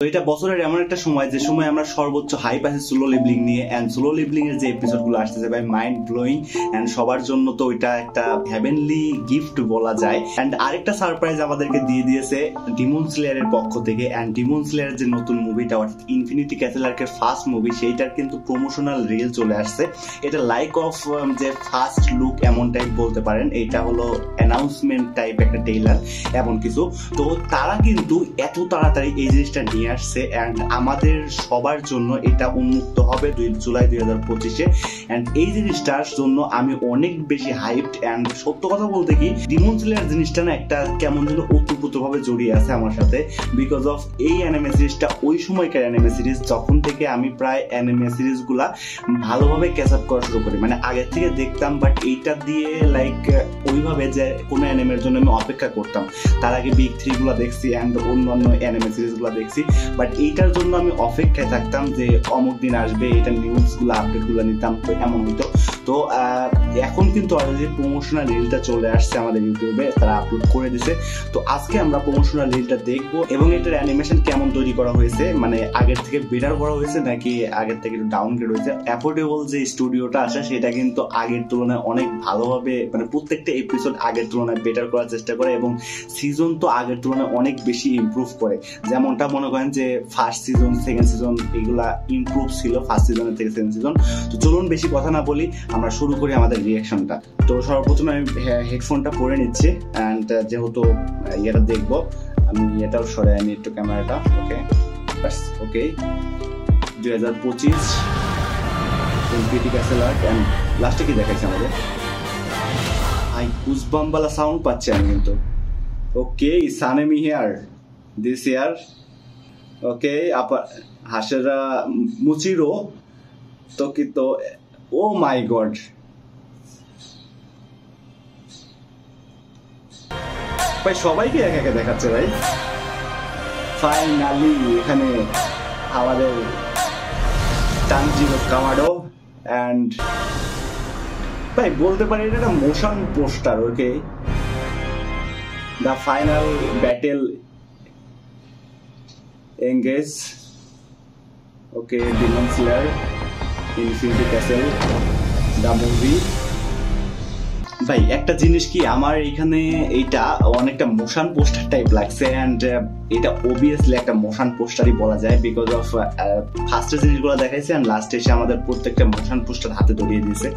তো এটা বছরের এমন একটা সময় যে সময় আমরা সর্বোচ্চ হাইপ আছে সোলো লেভেলিং নিয়ে, এন্ড সোলো লেভেলিং এর যে এপিসোডগুলো আসতেছে ভাই মাইন্ড ব্লোয়িং, এন্ড সবার জন্য তো এটা একটা হেভেনলি গিফট বলা যায়। এন্ড আরেকটা সারপ্রাইজ আমাদেরকে দিয়ে দিয়েছে ডিমন স্লেয়ারের পক্ষ থেকে। এন্ড ডিমন স্লেয়ারের যে নতুন মুভিটা অর্থাৎ ইনফিনিটি ক্যাসেল আর্কের ফার্স্ট মুভি, সেইটার কিন্তু প্রমোশনাল রিল চলে আসছে। এটা লাইক অফ যে ফার্স্ট লুক এমন টাইপ বলতে পারেন, এটা হলো অ্যানাউন্সমেন্ট টাইপ একটা ট্রেইলার এমন কিছু। তো তারা কিন্তু এত তাড়াতাড়ি এই জিনিসটা নিয়ে আসছে, এন্ড আমাদের সবার জন্য এটা উন্মুক্ত হবে 2 জুলাই 2025-এ। এন্ড এই জিনিসটার জন্য আমি অনেক বেশি হাইপড। এন্ড সত্য কথা বলতে কি, ডিমন স্লেয়ার জিনিসটা না একটা কেমন যেন ওতপ্রোতভাবে জড়িয়ে আছে আমার সাথে, বিকজ অফ এই অ্যানিমে সিরিজটা ওই সময়কার অ্যানিমে সিরিজ যখন থেকে আমি প্রায় অ্যানিমে সিরিজ গুলা ভালোভাবে ক্যাচ আপ করা শুরু করি। মানে আগের থেকে দেখতাম, বাট এইটা দিয়ে লাইক ওইভাবে যে কোনো অ্যানিমের জন্য আমি অপেক্ষা করতাম। তার আগে বিগ 3 গুলা দেখছি এন্ড অন্যান্য অ্যানিমে সিরিজ গুলা দেখছি, বাট এইটার জন্য আমি অপেক্ষায় থাকতাম যে অমুক দিন আসবে, এটা নিউজ গুলো আপডেট গুলো নিতাম, তো এমন হইতো। তো এখন কিন্তু অলরেডি প্রমোশনাল রিলটা চলে আসছে আমাদের ইউটিউবে, তারা আপলোড করে দিছে। তো আজকে আমরা প্রমোশনাল রিলটা দেখবো এবং এটার অ্যানিমেশন কেমন তৈরি করা হয়েছে, মানে আগের থেকে বেটার করা হয়েছে নাকি আগের থেকে একটু ডাউনগ্রেড হয়েছে। অ্যাফোর্ডেবল যে স্টুডিওটা আছে সেটা কিন্তু আগের তুলনায় অনেক ভালোভাবে, মানে প্রত্যেকটা এপিসোড আগের তুলনায় বেটার করার চেষ্টা করে এবং সিজন তো আগের তুলনায় অনেক বেশি ইমপ্রুভ করে। যেমনটা মনে করেন যে ফার্স্ট সিজন সেকেন্ড সিজন এগুলা ইমপ্রুভ ছিল ফার্স্ট সিজনের থেকে সেকেন্ড সিজন। তো চলুন বেশি কথা না বলি, আমরা শুরু করি আমাদের রিয়াকশনটা। তো সর্বপ্রথমে আমি হেডফোনটা পরে নিচ্ছি, অ্যান্ড যেহেতু ইয়েটা দেখবো আমি এটাও সরাই আনি একটু ক্যামেরাটা। ওকে ওকে 2025 ইনফিনিটি ক্যাসেল আর্ক। এন্ড লাস্টে কি দেখাইছে আমাদের, আই গুজবাম্বালা সাউন্ড পাচ্ছি আমি কিন্তু। ওকে সানেমি হিয়ার দিস ইয়ার। ওকে আপা হাসেরা মুচিরো তোকিতো। ও মাই গড, ভাই সবাইকে একা একা দেখাচ্ছে ভাই। ফাইনালি এখানে আমাদের টানজিরো কামাডো, এন্ড ভাই বলতে পারি এটা একটা motion poster. Okay the final battle engage. Okay Demon Slayer infinity castle the movie. ভাই একটা জিনিস কি, আমার এখানে এইটা অনেকটা মোশন পোস্টার টাইপ লাগছে, এন্ড এটা অবভিয়াসলি একটা মোশন পোস্টারই বলা যায়, বিকজ অফ ফার্স্টের জিনিসগুলো দেখাইছে এন্ড লাস্টে এসে আমাদের প্রত্যেকটা মোশন পোস্টার হাতে ধরিয়ে দিয়েছে।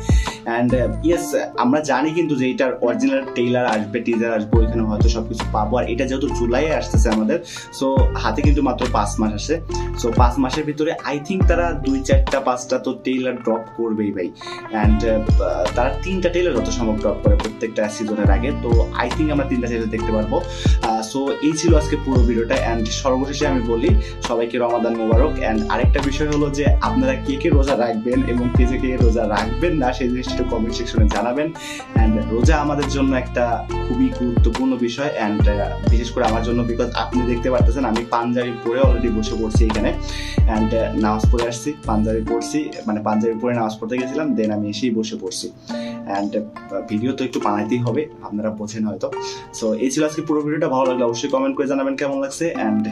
এন্ড ইয়েস আমরা জানি কিন্তু যে এটার অরিজিনাল ট্রেইলার আসবে, টিজার আসবে, ওইখানে হয়তো সবকিছু পাবো। আর এটা যেহেতু জুলাইয়ে আসতেছে আমাদের, সো হাতে কিন্তু মাত্র 5 মাস আসে। সো 5 মাসের ভিতরে আই থিঙ্ক তারা 2-4-5টা তো ট্রেইলার ড্রপ করবেই ভাই। এন্ড তারা 3টা ট্রেইলার যত সম্ভব ড্রপ করে প্রত্যেকটা সিজনের আগে। তো আই থিঙ্ক আমরা 3টা ট্রেইলার দেখতে পারবো। সো এই ছিল আজকে পুরো ভিডিওটা। এন্ড সর্বশেষে আমি বলি সবাইকে রমাদান মোবারক। এন্ড আরেকটা বিষয় হলো যে আপনারা কে কে রোজা রাখবেন এবং কে কে রোজা রাখবেন না সেই জিনিসটা কমেন্ট সেকশনে জানাবেন। এন্ড রোজা আমাদের জন্য একটা খুবই গুরুত্বপূর্ণ বিষয়, এন্ড বিশেষ করে আমার জন্য, বিকজ আপনি দেখতে পারতেছেন আমি পাঞ্জাবি পরে অলরেডি বসে পড়ছি এখানে। এন্ড নামাজ পড়ে আসছি, পাঞ্জাবি পড়ছি, মানে পাঞ্জাবি পরে নামাজ পড়তে গেছিলাম, দেন আমি এসেই বসে পড়ছি। এন্ড ভিডিও তো একটু বানাইতেই হবে, আপনারা বোঝেন হয়তো। সো এই ছিল আজকে পুরো ভিডিওটা। ভালো লাগলে অবশ্যই কমেন্ট করে জানাবেন কেমন লাগছে। এন্ড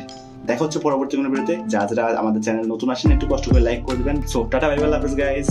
দেখা হচ্ছে পরবর্তী কোনো ভিডিওতে। যারা আমাদের চ্যানেল নতুন আসেন একটু কষ্ট করে লাইক করে দিবেন। So tata bye bye, love you guys.